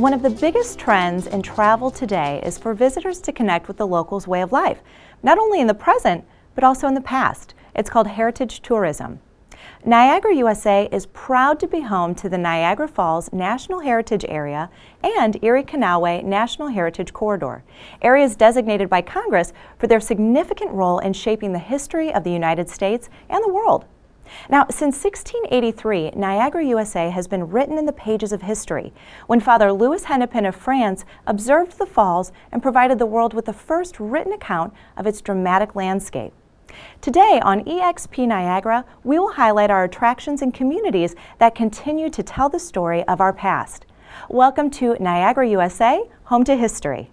One of the biggest trends in travel today is for visitors to connect with the locals' way of life, not only in the present, but also in the past. It's called heritage tourism. Niagara USA is proud to be home to the Niagara Falls National Heritage Area and Erie Canal National Heritage Corridor, areas designated by Congress for their significant role in shaping the history of the United States and the world. Now, since 1683, Niagara USA has been written in the pages of history, when Father Louis Hennepin of France observed the falls and provided the world with the first written account of its dramatic landscape. Today on EXP Niagara, we will highlight our attractions and communities that continue to tell the story of our past. Welcome to Niagara USA, home to history.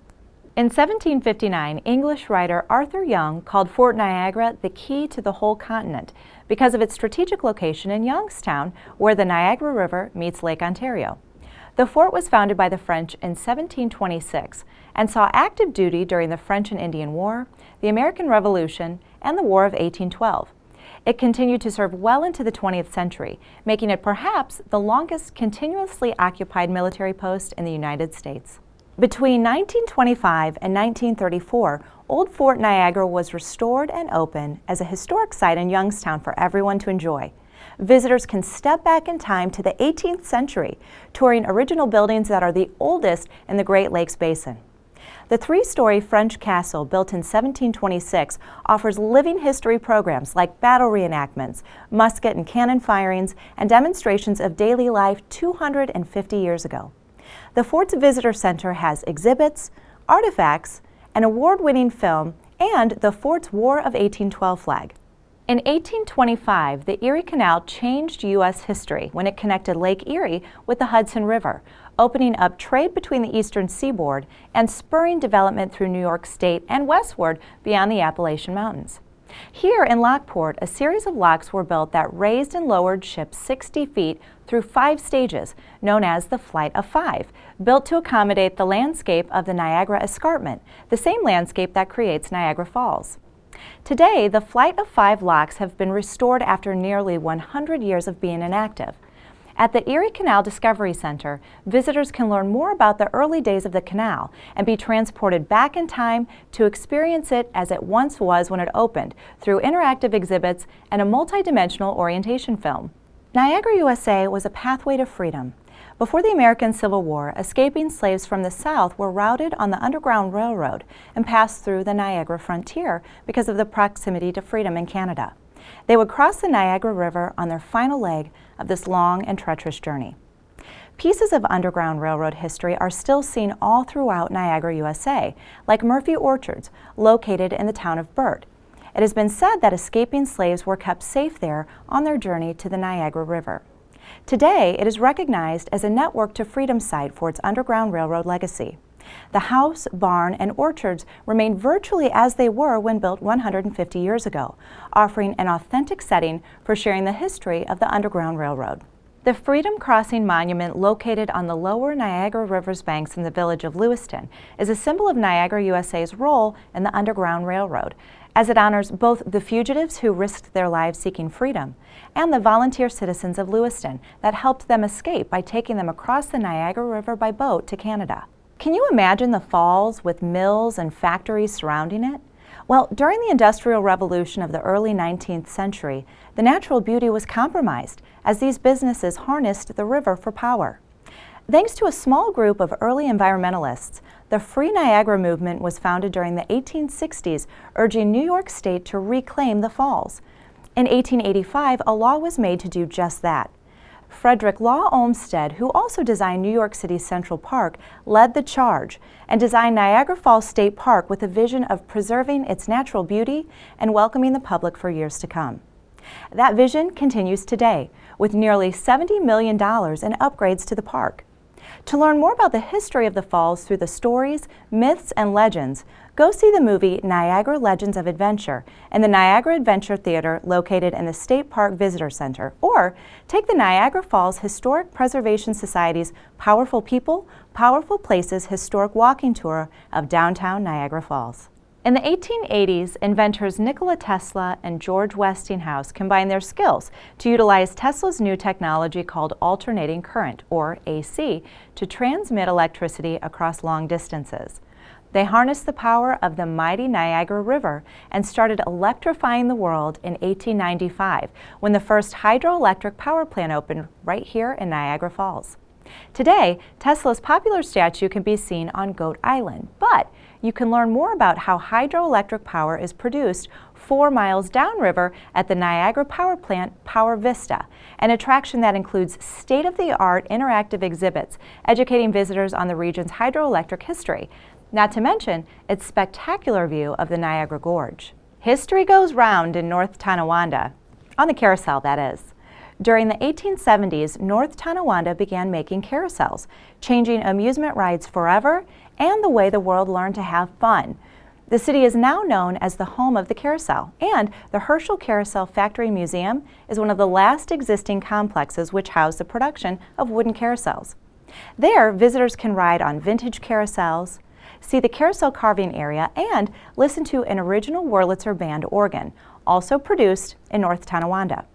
In 1759, English writer Arthur Young called Fort Niagara the key to the whole continent because of its strategic location in Youngstown, where the Niagara River meets Lake Ontario. The fort was founded by the French in 1726 and saw active duty during the French and Indian War, the American Revolution, and the War of 1812. It continued to serve well into the 20th century, making it perhaps the longest continuously occupied military post in the United States. Between 1925 and 1934, Old Fort Niagara was restored and opened as a historic site in Youngstown for everyone to enjoy. Visitors can step back in time to the 18th century, touring original buildings that are the oldest in the Great Lakes Basin. The three-story French castle, built in 1726, offers living history programs like battle reenactments, musket and cannon firings, and demonstrations of daily life 250 years ago. The fort's visitor center has exhibits, artifacts, an award-winning film, and the fort's War of 1812 flag. In 1825, the Erie Canal changed U.S. history when it connected Lake Erie with the Hudson River, opening up trade between the eastern seaboard and spurring development through New York State and westward beyond the Appalachian Mountains. Here in Lockport, a series of locks were built that raised and lowered ships 60 feet through 5 stages, known as the Flight of Five, built to accommodate the landscape of the Niagara Escarpment, the same landscape that creates Niagara Falls. Today, the Flight of Five locks have been restored after nearly 100 years of being inactive. At the Erie Canal Discovery Center, visitors can learn more about the early days of the canal and be transported back in time to experience it as it once was when it opened, through interactive exhibits and a multi-dimensional orientation film. Niagara USA was a pathway to freedom. Before the American Civil War, escaping slaves from the South were routed on the Underground Railroad and passed through the Niagara frontier because of the proximity to freedom in Canada. They would cross the Niagara River on their final leg of this long and treacherous journey. Pieces of Underground Railroad history are still seen all throughout Niagara USA, like Murphy Orchards, located in the town of Burt. It has been said that escaping slaves were kept safe there on their journey to the Niagara River. Today, it is recognized as a Network to Freedom site for its Underground Railroad legacy. The house, barn, and orchards remain virtually as they were when built 150 years ago, offering an authentic setting for sharing the history of the Underground Railroad. The Freedom Crossing Monument, located on the lower Niagara River's banks in the village of Lewiston, is a symbol of Niagara USA's role in the Underground Railroad, as it honors both the fugitives who risked their lives seeking freedom and the volunteer citizens of Lewiston that helped them escape by taking them across the Niagara River by boat to Canada. Can you imagine the falls with mills and factories surrounding it? Well, during the Industrial Revolution of the early 19th century, the natural beauty was compromised as these businesses harnessed the river for power. Thanks to a small group of early environmentalists, the Free Niagara movement was founded during the 1860s, urging New York State to reclaim the falls. In 1885, a law was made to do just that. Frederick Law Olmsted, who also designed New York City's Central Park, led the charge and designed Niagara Falls State Park with a vision of preserving its natural beauty and welcoming the public for years to come. That vision continues today, with nearly $70 million in upgrades to the park. To learn more about the history of the falls through the stories, myths, and legends, go see the movie Niagara Legends of Adventure in the Niagara Adventure Theater located in the State Park Visitor Center, or take the Niagara Falls Historic Preservation Society's Powerful People, Powerful Places historic walking tour of downtown Niagara Falls. In the 1880s, inventors Nikola Tesla and George Westinghouse combined their skills to utilize Tesla's new technology called alternating current, or AC, to transmit electricity across long distances. They harnessed the power of the mighty Niagara River and started electrifying the world in 1895, when the first hydroelectric power plant opened right here in Niagara Falls. Today, Tesla's popular statue can be seen on Goat Island, but you can learn more about how hydroelectric power is produced 4 miles downriver at the Niagara Power Plant Power Vista, an attraction that includes state-of-the-art interactive exhibits educating visitors on the region's hydroelectric history, not to mention its spectacular view of the Niagara Gorge. History goes round in North Tonawanda, on the Carousel, that is. During the 1870s, North Tonawanda began making carousels, changing amusement rides forever and the way the world learned to have fun. The city is now known as the home of the carousel, and the Herschell Carousel Factory Museum is one of the last existing complexes which house the production of wooden carousels. There, visitors can ride on vintage carousels, see the carousel carving area, and listen to an original Wurlitzer band organ, also produced in North Tonawanda.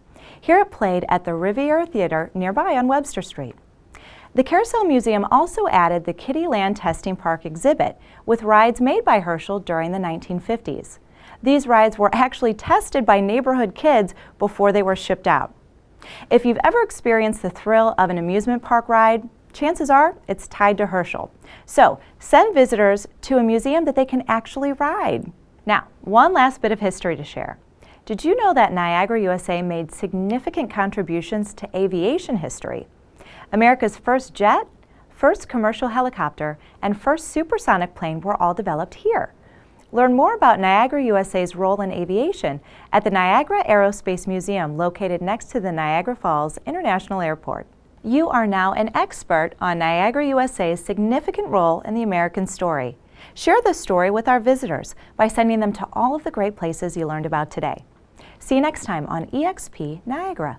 Here it played at the Riviera Theater nearby on Webster Street. The Carousel Museum also added the Kiddieland Testing Park exhibit with rides made by Herschell during the 1950s. These rides were actually tested by neighborhood kids before they were shipped out. If you've ever experienced the thrill of an amusement park ride, chances are it's tied to Herschell. So send visitors to a museum that they can actually ride. Now, one last bit of history to share. Did you know that Niagara USA made significant contributions to aviation history? America's first jet, first commercial helicopter, and first supersonic plane were all developed here. Learn more about Niagara USA's role in aviation at the Niagara Aerospace Museum located next to the Niagara Falls International Airport. You are now an expert on Niagara USA's significant role in the American story. Share this story with our visitors by sending them to all of the great places you learned about today. See you next time on EXP Niagara.